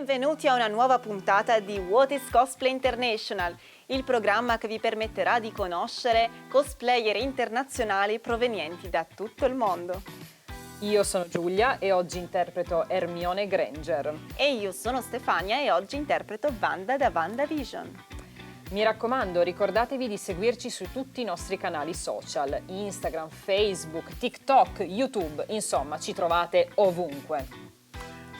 Benvenuti a una nuova puntata di Is Cosplay International, il programma che vi permetterà di conoscere cosplayer internazionali provenienti da tutto il mondo. Io sono Giulia e oggi interpreto Hermione Granger. E io sono Stefania e oggi interpreto Wanda da WandaVision. Mi raccomando, ricordatevi di seguirci su tutti i nostri canali social, Instagram, Facebook, TikTok, YouTube, insomma ci trovate ovunque.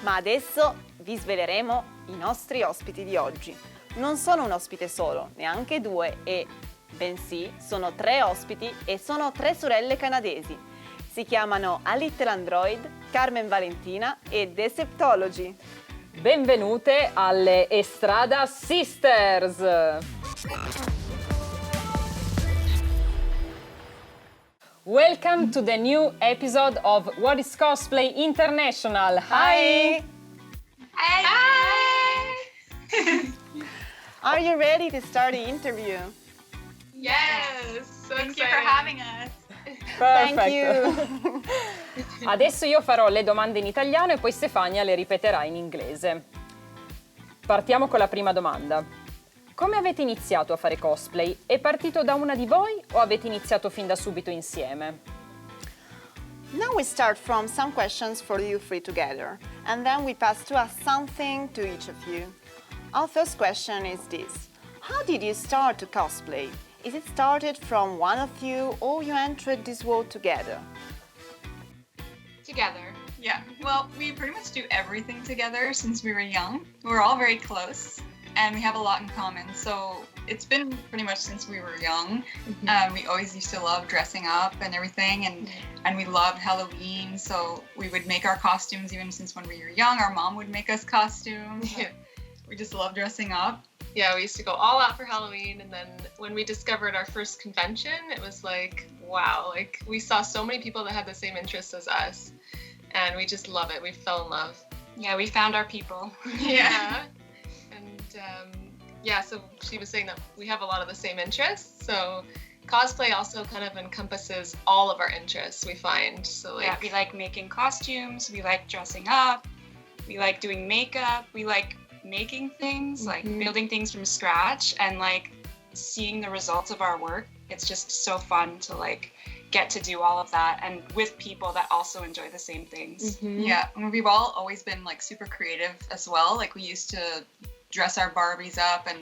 Ma adesso vi sveleremo i nostri ospiti di oggi. Non sono un ospite solo, neanche due, bensì sono 3 ospiti e sono 3 sorelle canadesi. Si chiamano Alittleandroid, Carmenvalentina e Deceptology. Benvenute alle ESTRADA Sisters! Welcome to the new episode of Is Cosplay International. Hi! Hi! Are you ready to start the interview? Yes! So Thank you for having us. Perfect. Thank you! Adesso io farò le domande in italiano e poi Stefania le ripeterà in inglese. Partiamo con la prima domanda. Come avete iniziato a fare cosplay? È partito da una di voi o avete iniziato fin da subito insieme? Now we start from some questions for you three together, and then we pass to ask something to each of you. Our first question is this. How did you start to cosplay? Is it started from one of you or you entered this world together? Together. Yeah. Well, we pretty much do everything together since we were young. We're all very close and we have a lot in common. So it's been pretty much since we were young. We always used to love dressing up and everything, and we loved Halloween. So we would make our costumes even since when we were young. Our mom would make us costumes. We just love dressing up. Yeah, we used to go all out for Halloween, and then when we discovered our first convention, it was like, wow, like we saw so many people that had the same interests as us, and we just love it. We fell in love. Yeah, we found our people. Yeah. And so she was saying that we have a lot of the same interests, so cosplay also kind of encompasses all of our interests, we find. So like, yeah, we like making costumes, we like dressing up, we like doing makeup, we like making things, like building things from scratch, and like seeing the results of our work. It's just so fun to like get to do all of that, and with people that also enjoy the same things. Yeah, and we've all always been like super creative as well. Like we used to dress our Barbies up and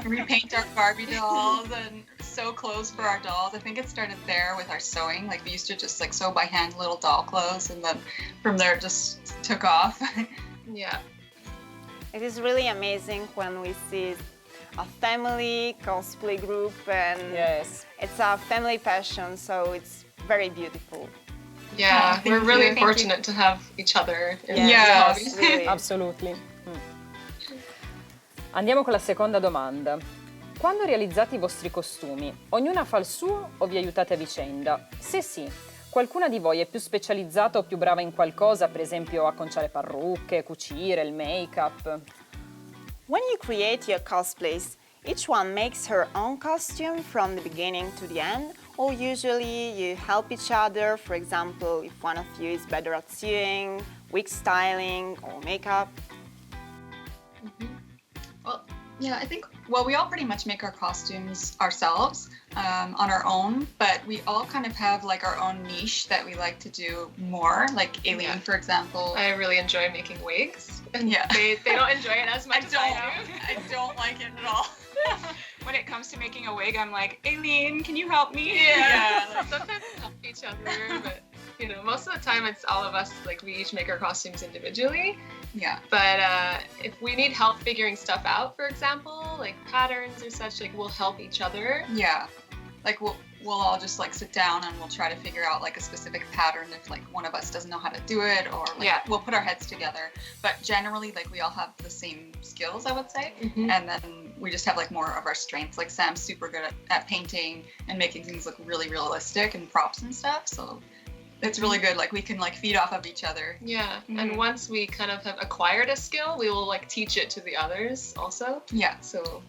repaint our Barbie dolls and sew clothes for our dolls. I think it started there with our sewing. Like we used to just like sew by hand little doll clothes, and then from there it just took off. yeah. It is really amazing when we see a family cosplay group, and Yes. it's a family passion, so it's very beautiful. Yeah, we're really you. Thank fortunate to have each other in Yes, this hobby. yes, really. Absolutely. Andiamo con la seconda domanda. Quando realizzate i vostri costumi, ognuna fa il suo o vi aiutate a vicenda? Se sì, qualcuna di voi è più specializzata o più brava in qualcosa, per esempio acconciare parrucche, cucire, il make-up? When you create your cosplays, each one makes her own costume from the beginning to the end, or usually you help each other, for example, if one of you is better at sewing, wig styling, or makeup. Well, yeah, I think, we all pretty much make our costumes ourselves on our own, but we all kind of have like our own niche that we like to do more, like Aileen, for example. I really enjoy making wigs. Yeah. They don't enjoy it as much as I do. I don't like it at all. When it comes to making a wig, I'm like, Aileen, can you help me? Yeah, like, sometimes we help each other, but you know, most of the time it's all of us, like we each make our costumes individually. Yeah. But if we need help figuring stuff out, for example, like patterns or such, like we'll help each other. Yeah. Like we'll all just like sit down and we'll try to figure out like a specific pattern if like one of us doesn't know how to do it, or like we'll put our heads together. But generally like we all have the same skills, I would say. And then we just have like more of our strengths. Like Sam's super good at painting and making things look really realistic and props and stuff. So it's really good. Like we can like feed off of each other. Yeah. And once we kind of have acquired a skill, we will like teach it to the others also. Yeah. So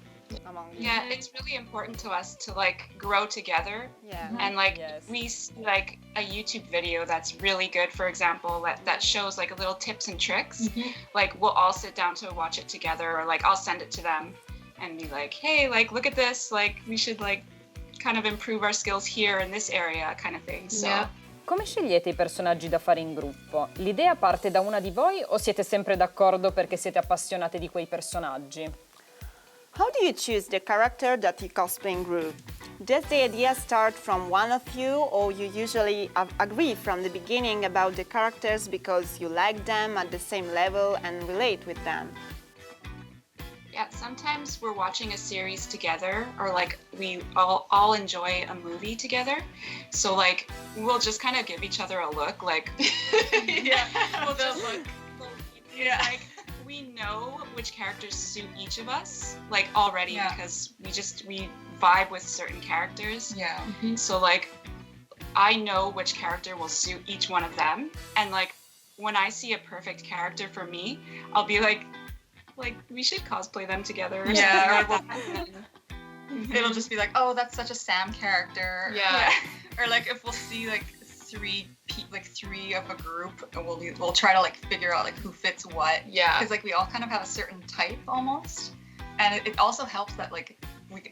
among you. Yeah, it's really important to us to like grow together. Yeah. And like Yes. we see like a YouTube video that's really good, for example, that shows like a little tips and tricks. Like we'll all sit down to watch it together, or like I'll send it to them and be like, hey, like look at this, like we should like kind of improve our skills here in this area, kind of thing. So Yeah. Come scegliete i personaggi da fare in gruppo? L'idea parte da una di voi o siete sempre d'accordo perché siete appassionate di quei personaggi? How do you choose the character that you cosplay in group? Does the idea start from one of you, or you usually agree from the beginning about the characters because you like them at the same level and relate with them? yeah, sometimes we're watching a series together, or like we all enjoy a movie together. So like we'll just kind of give each other a look, like Yeah. we'll just look. yeah, like we know which characters suit each of us, like already, Yeah. because we vibe with certain characters. Yeah. So like I know which character will suit each one of them, and like when I see a perfect character for me, I'll be like we should cosplay them together. Or Yeah, something like that. It'll just be like, oh, that's such a Sam character. Yeah. Or like if we'll see like three of a group, and we'll try to like figure out like who fits what. Yeah. Because like we all kind of have a certain type almost, and it also helps that like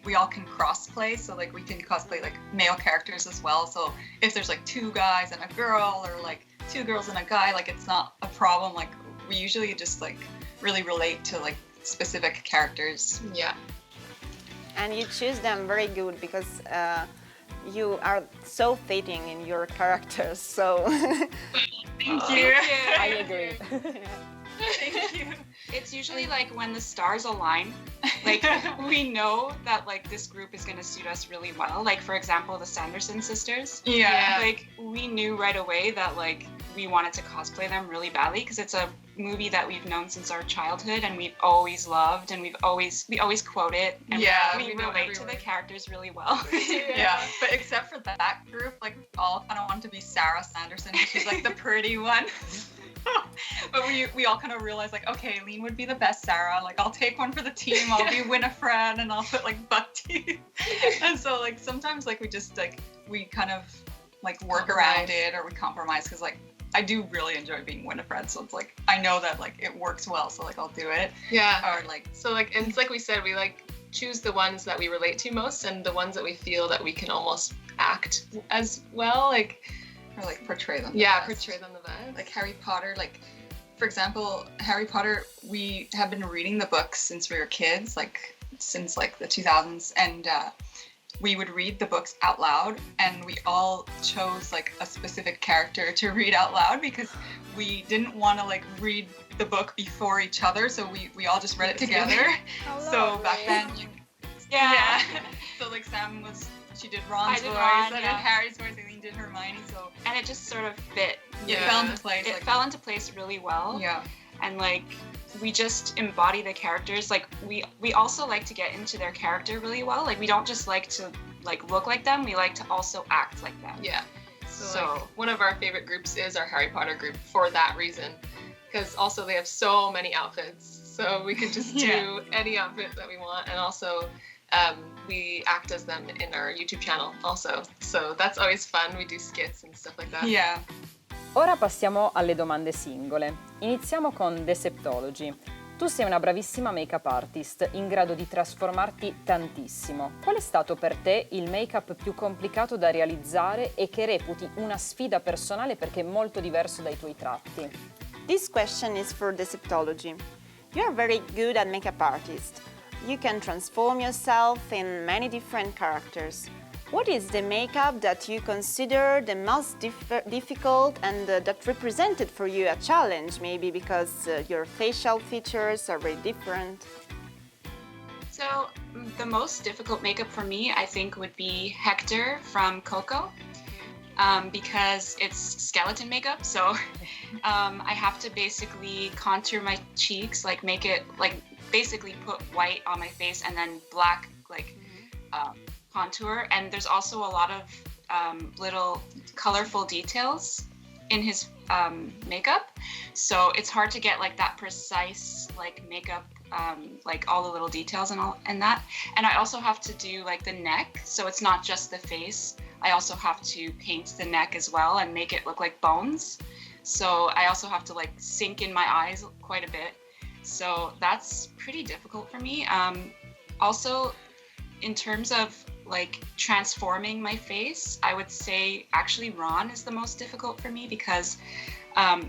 we all can cross-play, so like we can cosplay like male characters as well. So if there's like two guys and a girl, or like two girls and a guy, like it's not a problem. Like we usually just like really relate to like specific characters. Yeah. And you choose them very good because you are so fitting in your characters. So Thank you. I agree. Thank you. It's usually like when the stars align, like we know that like this group is gonna suit us really well. Like for example, the Sanderson sisters. Yeah. Like we knew right away that like we wanted to cosplay them really badly because it's a movie that we've known since our childhood and we've always loved, and we always quote it, and Yeah, we we know relate every to the word. characters really well. Yeah, but except for that group, like we all kind of want to be Sarah Sanderson, because she's like the pretty one. But we all kind of realized like, okay, Aileen would be the best Sarah. Like I'll take one for the team. I'll be Winifred, and I'll put like buck teeth. And so like sometimes like we just like we kind of like work around it, or we compromise, because like I do really enjoy being Winifred. So it's like I know that like it works well, so like I'll do it. Yeah. Or like So like, and it's like we said, we like choose the ones that we relate to most, and the ones that we feel that we can almost act as well. Like, or like portray them. the yeah, best. portray them the best. Like Harry Potter, like for example, Harry Potter, we have been reading the books since we were kids, like since like the 2000s, and we would read the books out loud, and we all chose like a specific character to read out loud because we didn't want to like read the book before each other, so we all just read it together. So back then, yeah. So like Sam she did Ron's I did voice, Ron, I did yeah. Harry's voice, Aileen did Hermione, so And it just sort of fit. it Yeah. fell into place. It like, fell into place really well. yeah. And like we just embody the characters. Like we also like to get into their character really well. Like we don't just like to like look like them, we like to also act like them. Yeah. So, So- like, one of our favorite groups is our Harry Potter group for that reason, because also they have so many outfits, so we could just do any outfit that we want, and also we act as them in our YouTube channel also. So that's always fun. We do skits and stuff like that. Yeah. Ora passiamo alle domande singole. Iniziamo con Deceptology. Tu sei una bravissima make-up artist, in grado di trasformarti tantissimo. Qual è stato per te il make-up più complicato da realizzare e che reputi una sfida personale perché è molto diverso dai tuoi tratti? this question is for Deceptology. You are very good at makeup artist. You can transform yourself in many different characters. What is the makeup that you consider the most difficult and that represented for you a challenge, maybe because your facial features are very different? So the most difficult makeup for me, I think, would be Hector from Coco, because it's skeleton makeup. So I have to basically contour my cheeks, like make it, like basically put white on my face and then black, like contour. And there's also a lot of little colorful details in his makeup. So it's hard to get like that precise like makeup like all the little details and that. And I also have to do like the neck, so it's not just the face. I also have to paint the neck as well and make it look like bones. So I also have to like sink in my eyes quite a bit. So that's pretty difficult for me. Also, in terms of like transforming my face, I would say actually Ron is the most difficult for me because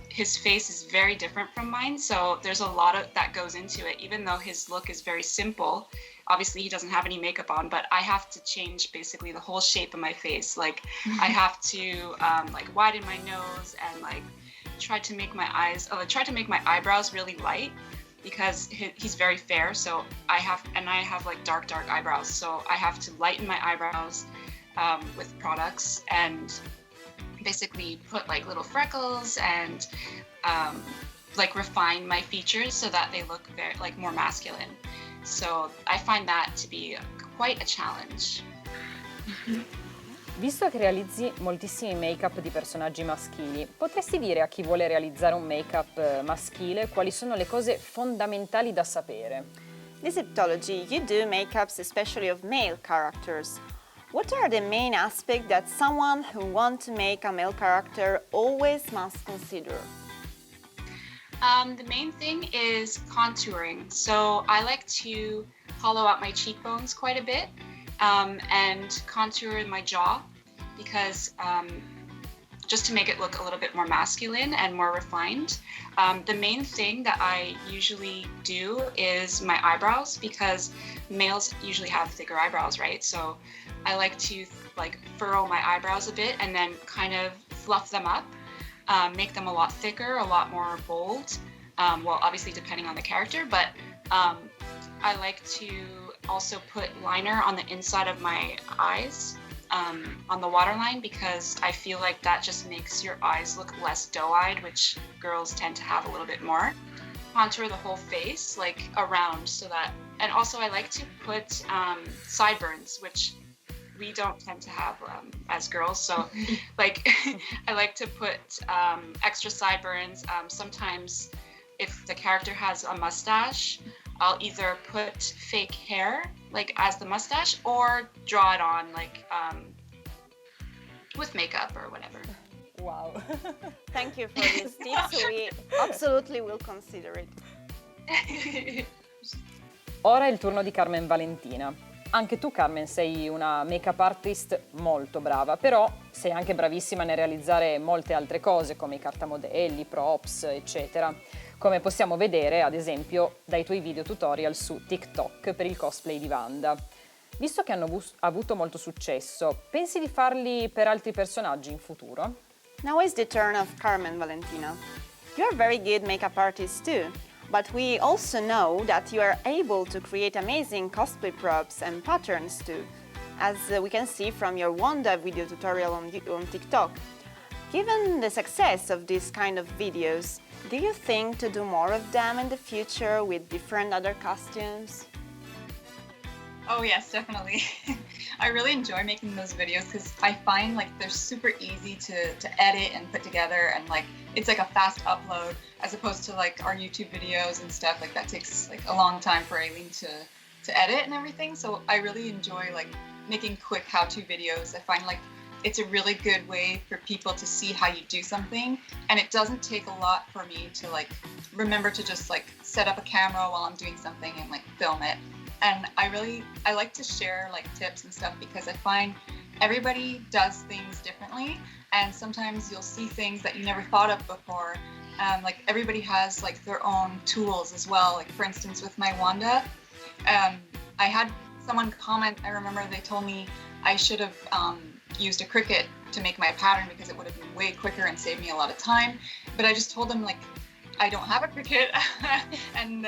his face is very different from mine. So there's a lot of that goes into it, even though his look is very simple. Obviously he doesn't have any makeup on, but I have to change basically the whole shape of my face. Like I have to like widen my nose and like try to make my eyebrows really light, because he's very fair, so I have like dark eyebrows, so I have to lighten my eyebrows with products and basically put like little freckles and like refine my features so that they look very like more masculine. So I find that to be quite a challenge. Visto che realizzi moltissimi make-up di personaggi maschili, potresti dire a chi vuole realizzare un make-up maschile quali sono le cose fondamentali da sapere? Deceptology, you do make-ups especially of male characters. What are the main aspects that someone who wants to make a male character always must consider? The main thing is contouring. So I like to hollow out my cheekbones quite a bit. And contour my jaw, because just to make it look a little bit more masculine and more refined. The main thing that I usually do is my eyebrows, because males usually have thicker eyebrows, right? So I like to like furrow my eyebrows a bit and then kind of fluff them up, make them a lot thicker, a lot more bold. Well, obviously depending on the character, but I like to also put liner on the inside of my eyes, on the waterline, because I feel like that just makes your eyes look less doe-eyed, which girls tend to have a little bit more. Contour the whole face, like around, so that, and also I like to put sideburns, which we don't tend to have as girls, so like I like to put extra sideburns. Sometimes if the character has a mustache, I'll either put fake hair, like as the mustache, or draw it on, like with makeup or whatever. Wow! Thank you for these tips. We absolutely will consider it. Ora è il turno di Carmenvalentina. Anche tu, Carmen, sei una make-up artist molto brava, però sei anche bravissima nel realizzare molte altre cose, come i cartamodelli, props, eccetera. Come possiamo vedere, ad esempio, dai tuoi video tutorial su TikTok per il cosplay di Wanda. Visto che hanno avuto molto successo, pensi di farli per altri personaggi in futuro? Now is the turn of Carmenvalentina. You are very good makeup artist too, but we also know that you are able to create amazing cosplay props and patterns too, as we can see from your Wanda video tutorial on TikTok. Given the success of this kind of videos, do you think to do more of them in the future with different other costumes? Oh yes, definitely. I really enjoy making those videos because I find like they're super easy to edit and put together, and like it's like a fast upload as opposed to like our YouTube videos and stuff like that takes like a long time for Aileen to edit and everything. So I really enjoy like making quick how-to videos. I find like it's a really good way for people to see how you do something, and it doesn't take a lot for me to like remember to just like set up a camera while I'm doing something and like film it. And I like to share like tips and stuff, because I find everybody does things differently, and sometimes you'll see things that you never thought of before. Like everybody has like their own tools as well. Like for instance with my Wanda, I had someone comment, I remember they told me I should have used a Cricut to make my pattern because it would have been way quicker and saved me a lot of time. But I just told them like I don't have a Cricut, and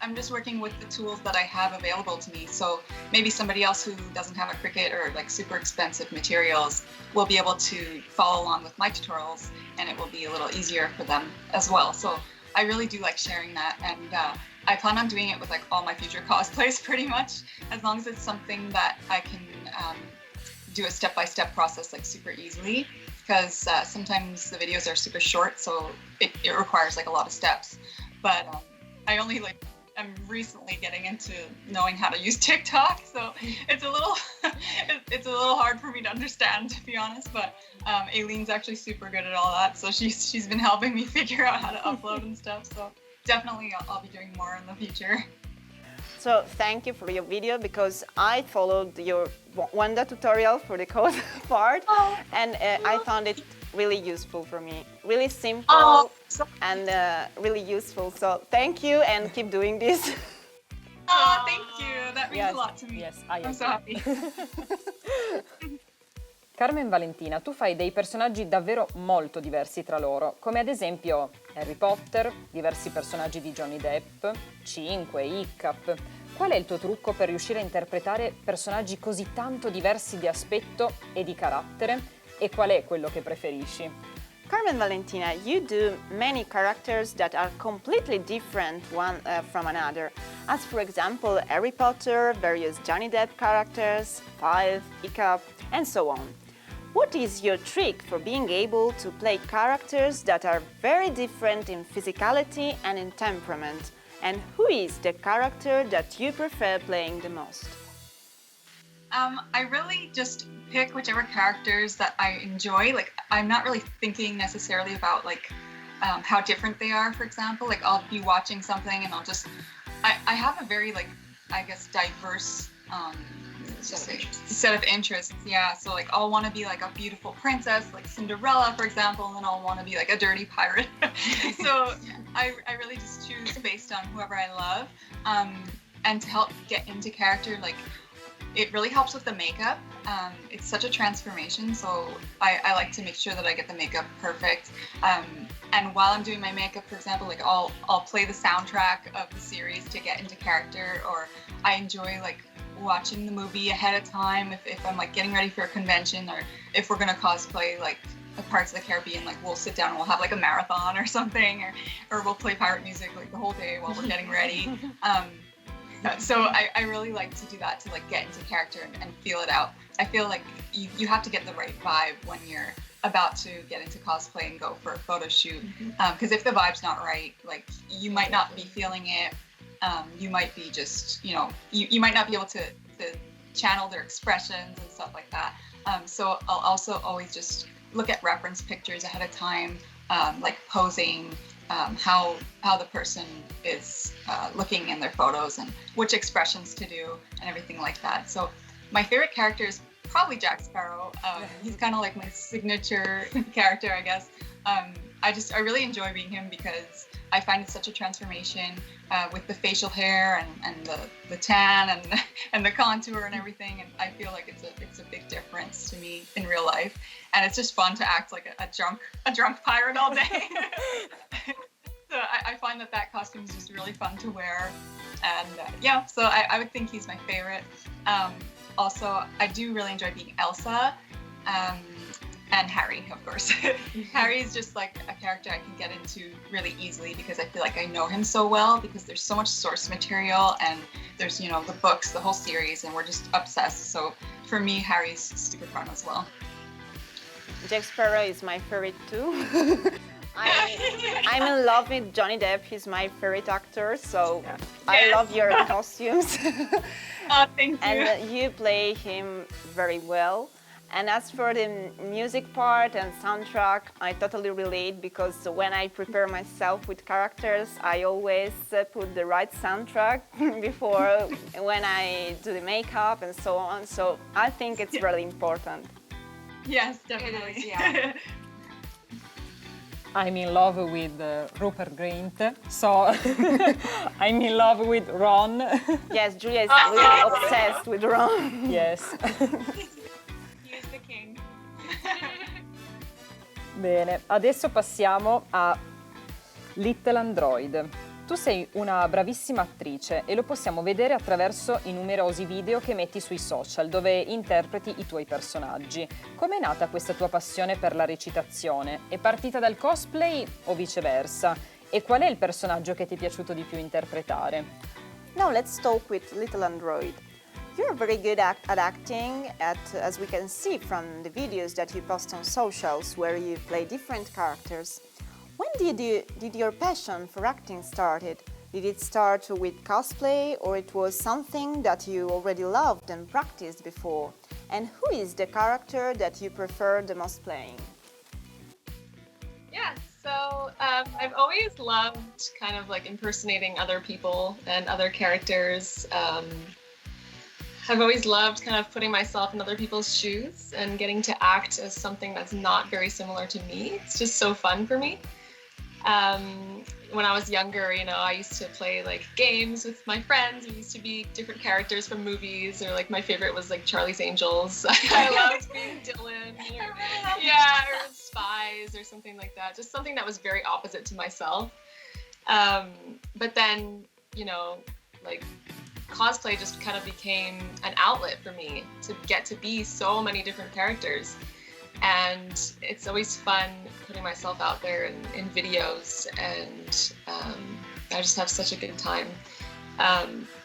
I'm just working with the tools that I have available to me. So maybe somebody else who doesn't have a Cricut or like super expensive materials will be able to follow along with my tutorials, and it will be a little easier for them as well. So I really do like sharing that, and I plan on doing it with like all my future cosplays pretty much, as long as it's something that I can do a step-by-step process like super easily, because sometimes the videos are super short, so it requires like a lot of steps. But I only like am recently getting into knowing how to use TikTok, so it's a little hard for me to understand, to be honest. But Aileen's actually super good at all that, so she's been helping me figure out how to upload and stuff. So definitely I'll be doing more in the future. So thank you for your video, because I followed your Wanda tutorial for the code part, and I found it really useful for me. Really simple and really useful. So thank you, and keep doing this. Oh, thank you. That means a lot to me. Yes, I'm so happy. Carmenvalentina, tu fai dei personaggi davvero molto diversi tra loro, come ad esempio Harry Potter, diversi personaggi di Johnny Depp, 5, Hiccup. Qual è il tuo trucco per riuscire a interpretare personaggi così tanto diversi di aspetto e di carattere? E qual è quello che preferisci? Carmenvalentina, you do many characters that are completely different one from another, as for example Harry Potter, various Johnny Depp characters, 5, Hiccup, and so on. What is your trick for being able to play characters that are very different in physicality and in temperament? And who is the character that you prefer playing the most? I really just pick whichever characters that I enjoy. Like, I'm not really thinking necessarily about like how different they are. For example, like I'll be watching something and I have a very like, I guess, diverse set of interests. Yeah, so like I'll want to be like a beautiful princess, like Cinderella, for example, and then I'll want to be like a dirty pirate. So I really just choose based on whoever I love, and to help get into character, like it really helps with the makeup. It's such a transformation, so I like to make sure that I get the makeup perfect. And while I'm doing my makeup, for example, like I'll play the soundtrack of the series to get into character, or I enjoy like watching the movie ahead of time if I'm like getting ready for a convention, or if we're gonna cosplay like parts of the Caribbean, like we'll sit down and we'll have like a marathon or something, or we'll play pirate music like the whole day while we're getting ready. So I really like to do that, to like get into character and feel it out. I feel like you have to get the right vibe when you're about to get into cosplay and go for a photo shoot. Because if the vibe's not right, like you might not be feeling it. You might be just, you might not be able to channel their expressions and stuff like that. So I'll also always just look at reference pictures ahead of time, like posing, how the person is looking in their photos and which expressions to do and everything like that. So my favorite character is probably Jack Sparrow. He's kind of like my signature character, I guess. I really enjoy being him because I find it's such a transformation with the facial hair and the tan and the contour and everything. And I feel like it's a big difference to me in real life. And it's just fun to act like a drunk pirate all day. So I find that costume is just really fun to wear. And yeah, so I would think he's my favorite. Also, I do really enjoy being Elsa. And Harry, of course. Harry is just like a character I can get into really easily because I feel like I know him so well, because there's so much source material and there's, the books, the whole series, and we're just obsessed. So for me, Harry's super fun as well. Jack Sparrow is my favorite too. I'm in love with Johnny Depp. He's my favorite actor, so yeah. I love your costumes. Oh, thank you. And you play him very well. And as for the music part and soundtrack, I totally relate, because when I prepare myself with characters, I always put the right soundtrack before when I do the makeup and so on. So I think it's really important. Yes, definitely. It is, yeah. I'm in love with Rupert Grint, so I'm in love with Ron. Yes, Giulia is really obsessed with Ron. Yes. The king. Bene, adesso passiamo a Alittleandroid. Tu sei una bravissima attrice e lo possiamo vedere attraverso i numerosi video che metti sui social dove interpreti i tuoi personaggi. Com'è nata questa tua passione per la recitazione? È partita dal cosplay o viceversa? E qual è il personaggio che ti è piaciuto di più interpretare? Now let's talk with Alittleandroid. You're very good at acting, as we can see from the videos that you post on socials where you play different characters. When did your passion for acting started? Did it start with cosplay or it was something that you already loved and practiced before? And who is the character that you prefer the most playing? Yeah, so I've always loved kind of like impersonating other people and other characters. I've always loved kind of putting myself in other people's shoes and getting to act as something that's not very similar to me. It's just so fun for me. When I was younger, you know, I used to play like games with my friends. We used to be different characters from movies, or like my favorite was like Charlie's Angels. I loved being Dylan, or Spies or something like that. Just something that was very opposite to myself. But then, you know, like cosplay just kind of became an outlet for me to get to be so many different characters. And it's always fun putting myself out there in videos, and I just have such a good time.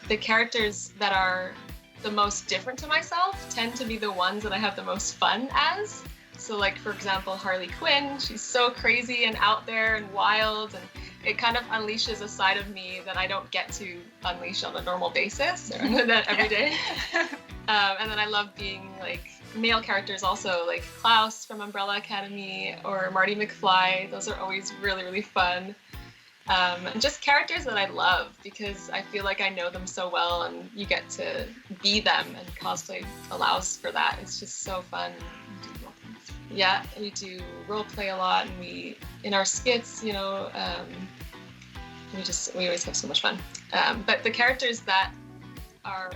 The characters that are the most different to myself tend to be the ones that I have the most fun as. So like, for example, Harley Quinn, she's so crazy and out there and wild, and it kind of unleashes a side of me that I don't get to unleash on a normal basis or that every day. And then I love being like male characters also, like Klaus from Umbrella Academy or Marty McFly. Those are always really, really fun. And just characters that I love because I feel like I know them so well and you get to be them, and cosplay allows for that. It's just so fun. Yeah, we do role play a lot, and we, in our skits, you know, we always have so much fun. But the characters that are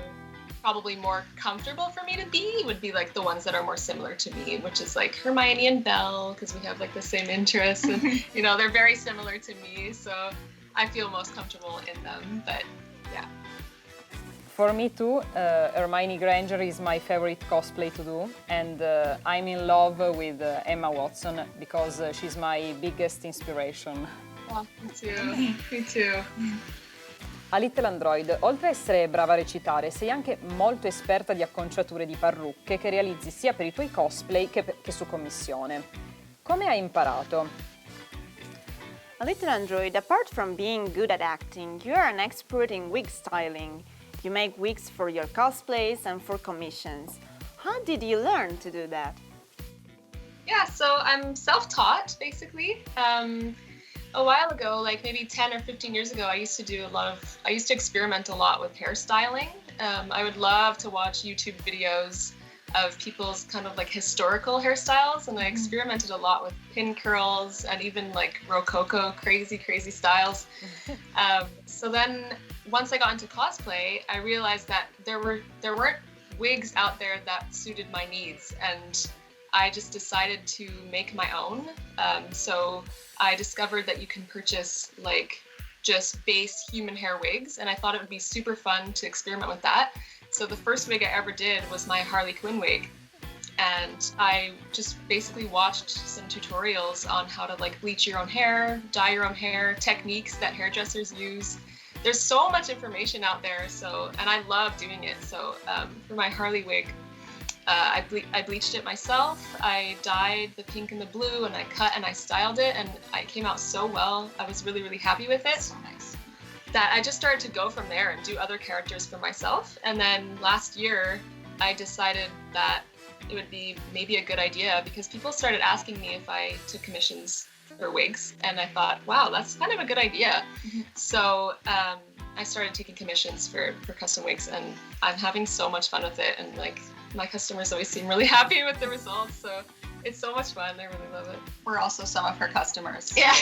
probably more comfortable for me to be would be like the ones that are more similar to me, which is like Hermione and Belle, because we have like the same interests, and you know, they're very similar to me, so I feel most comfortable in them. But yeah. For me too, Hermione Granger is my favorite cosplay to do, and I'm in love with Emma Watson because she's my biggest inspiration. Oh, me too. Me too. Alittleandroid, oltre a essere brava a recitare, sei anche molto esperta di acconciature di parrucche che realizzi sia per i tuoi cosplay che su commissione. Come hai imparato? Alittleandroid, apart from being good at acting, you are an expert in wig styling. You make wigs for your cosplays and for commissions. How did you learn to do that? Yeah, so I'm self-taught, basically. A while ago, like maybe 10 or 15 years ago, I used to experiment a lot with hairstyling. I would love to watch YouTube videos of people's kind of like historical hairstyles, and I experimented a lot with pin curls and even like rococo, crazy styles. So then once I got into cosplay, I realized that there weren't wigs out there that suited my needs, and I just decided to make my own. So I discovered that you can purchase like just base human hair wigs, and I thought it would be super fun to experiment with that. So the first wig I ever did was my Harley Quinn wig, and I just basically watched some tutorials on how to like bleach your own hair, dye your own hair, techniques that hairdressers use. There's so much information out there, and I love doing it. So for my Harley wig, I bleached it myself. I dyed the pink and the blue, and I cut and I styled it, and it came out so well. I was really, really happy with it. So nice. That I just started to go from there and do other characters for myself. And then last year, I decided that it would be maybe a good idea because people started asking me if I took commissions for wigs, and I thought, wow, that's kind of a good idea. So I started taking commissions for custom wigs, and I'm having so much fun with it, and like my customers always seem really happy with the results, so it's so much fun. I really love it. We're also some of her customers. Yeah.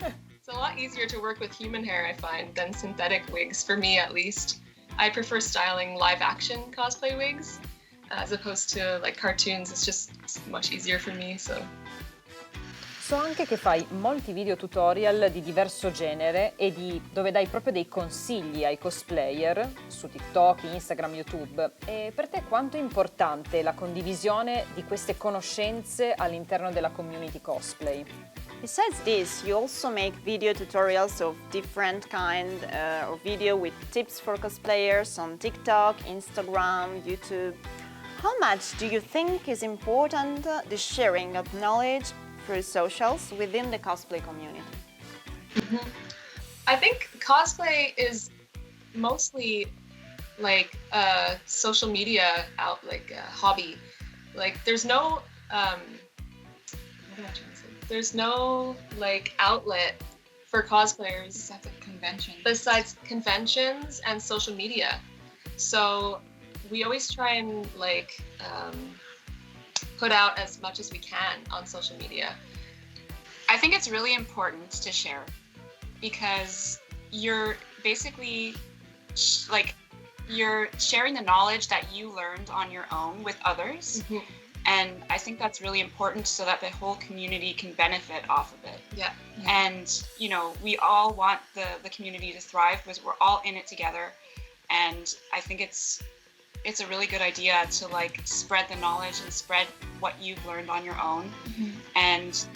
It's a lot easier to work with human hair, I find, than synthetic wigs, for me at least. I prefer styling live action cosplay wigs as opposed to like cartoons. It's just much easier for me, so. So anche che fai molti video tutorial di diverso genere e dove dai proprio dei consigli ai cosplayer su TikTok, Instagram, YouTube. E per te quanto è importante la condivisione di queste conoscenze all'interno della community cosplay? Besides this, you also make video tutorials of different kind of video with tips for cosplayers on TikTok, Instagram, YouTube. How much do you think is important the sharing of knowledge through socials within the cosplay community? I think cosplay is mostly like a social media hobby. Like there's no what am I trying to say? There's no like outlet for cosplayers besides conventions and social media. So we always try and like put out as much as we can on social media. I think it's really important to share because you're basically you're sharing the knowledge that you learned on your own with others. Mm-hmm. And I think that's really important so that the whole community can benefit off of it. Yeah. And, you know, we all want the community to thrive because we're all in it together. And I think it's a really good idea to like spread the knowledge and spread what you've learned on your own. Mm-hmm. And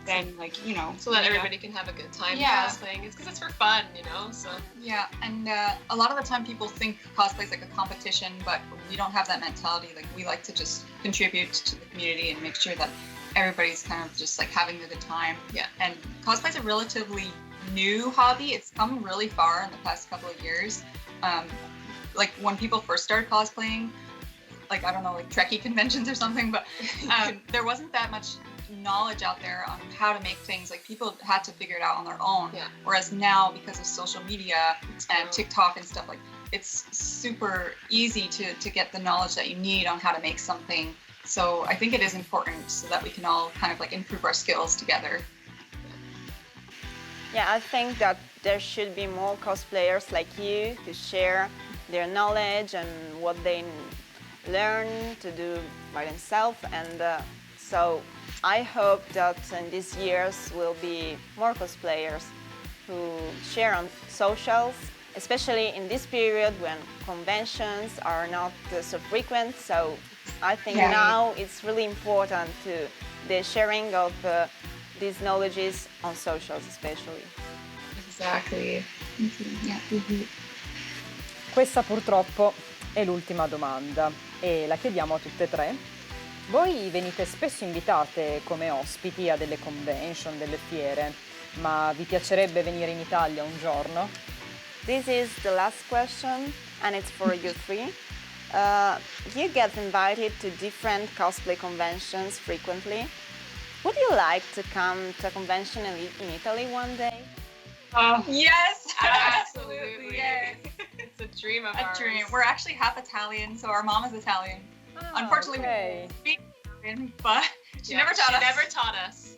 then like, you know. So that everybody can have a good time cosplaying. It's because it's for fun, you know, so. Yeah, and a lot of the time people think cosplay is like a competition, but we don't have that mentality. Like we like to just contribute to the community and make sure that everybody's kind of just like having a good time. Yeah. And cosplay is a relatively new hobby. It's come really far in the past couple of years. Like when people first started cosplaying, like I don't know, like Trekkie conventions or something, but there wasn't that much knowledge out there on how to make things. Like people had to figure it out on their own. Yeah. Whereas now, because of social media and TikTok and stuff, like it's super easy to get the knowledge that you need on how to make something. So I think it is important so that we can all kind of like improve our skills together. Yeah, I think that there should be more cosplayers like you to share their knowledge and what they learn to do by themselves. And so I hope that in these years will be more cosplayers who share on socials, especially in this period when conventions are not so frequent. So I think now it's really important to the sharing of these knowledges on socials especially. Exactly. Yeah. Questa purtroppo è l'ultima domanda e la chiediamo a tutte e tre. Voi venite spesso invitate come ospiti a delle convention, delle fiere, ma vi piacerebbe venire in Italia un giorno? This is the last question and it's for you three. You get invited to different cosplay conventions frequently. Would you like to come to a convention in Italy one day? Yes, Absolutely. Yes. It's a dream of A ours. dream. We're actually half Italian, so our mom is Italian. Unfortunately, okay. we speak Italian, but she never taught us. She never taught us.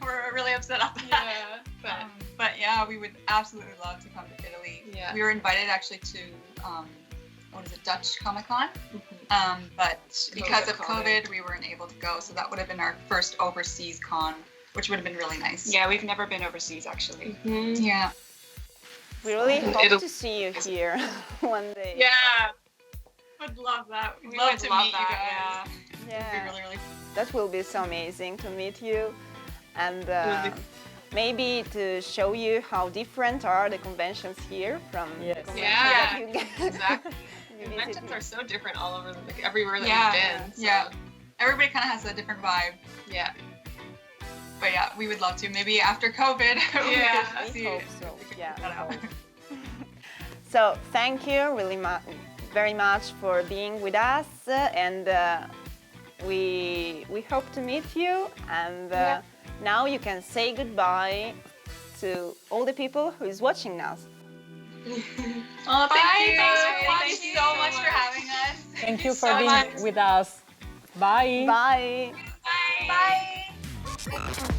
We're really upset about that. Yeah, But yeah, we would absolutely love to come to Italy. Yeah. We were invited actually to Dutch Comic-Con, but because of COVID, we weren't able to go. So that would have been our first overseas con, which would have been really nice. Yeah, we've never been overseas actually. Mm-hmm. Yeah. We really hope to see you here one day. Yeah. Would love that. We'd love to meet you guys. Yeah. Yeah. It'd be really, really That will be so amazing to meet you and maybe to show you how different are the conventions here from the conventions that you get. Exactly. you Conventions visit. are so different all over, like everywhere that Yeah. we've been. So. Yeah. Everybody kind of has a different vibe. Yeah. But yeah, we would love to. Maybe after COVID, Yeah. we could see We hope if so. we could Yeah, figure that out. we hope. So thank you really very much for being with us and we hope to meet you and now you can say goodbye to all the people who is watching us. Oh, thank you. Thanks for Thank you watching. so much for having us. Thank you for so being much. with us. Bye! Bye! Bye.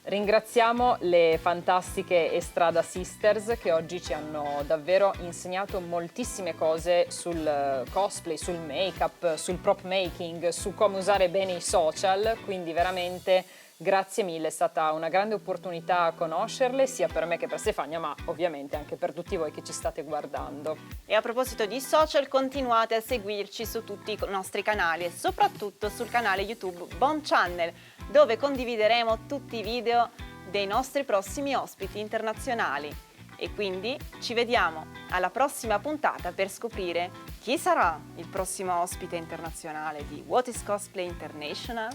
Ringraziamo le fantastiche ESTRADA Sisters che oggi ci hanno davvero insegnato moltissime cose sul cosplay, sul make-up, sul prop making, su come usare bene i social, quindi veramente grazie mille, è stata una grande opportunità conoscerle sia per me che per Stefania, ma ovviamente anche per tutti voi che ci state guardando. E a proposito di social, continuate a seguirci su tutti i nostri canali e soprattutto sul canale YouTube Bon Channel, dove condivideremo tutti i video dei nostri prossimi ospiti internazionali. E quindi ci vediamo alla prossima puntata per scoprire chi sarà il prossimo ospite internazionale di What is Cosplay International.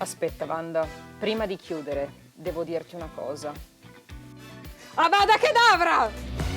Aspetta, Wanda, prima di chiudere, devo dirti una cosa. Avada Kedavra!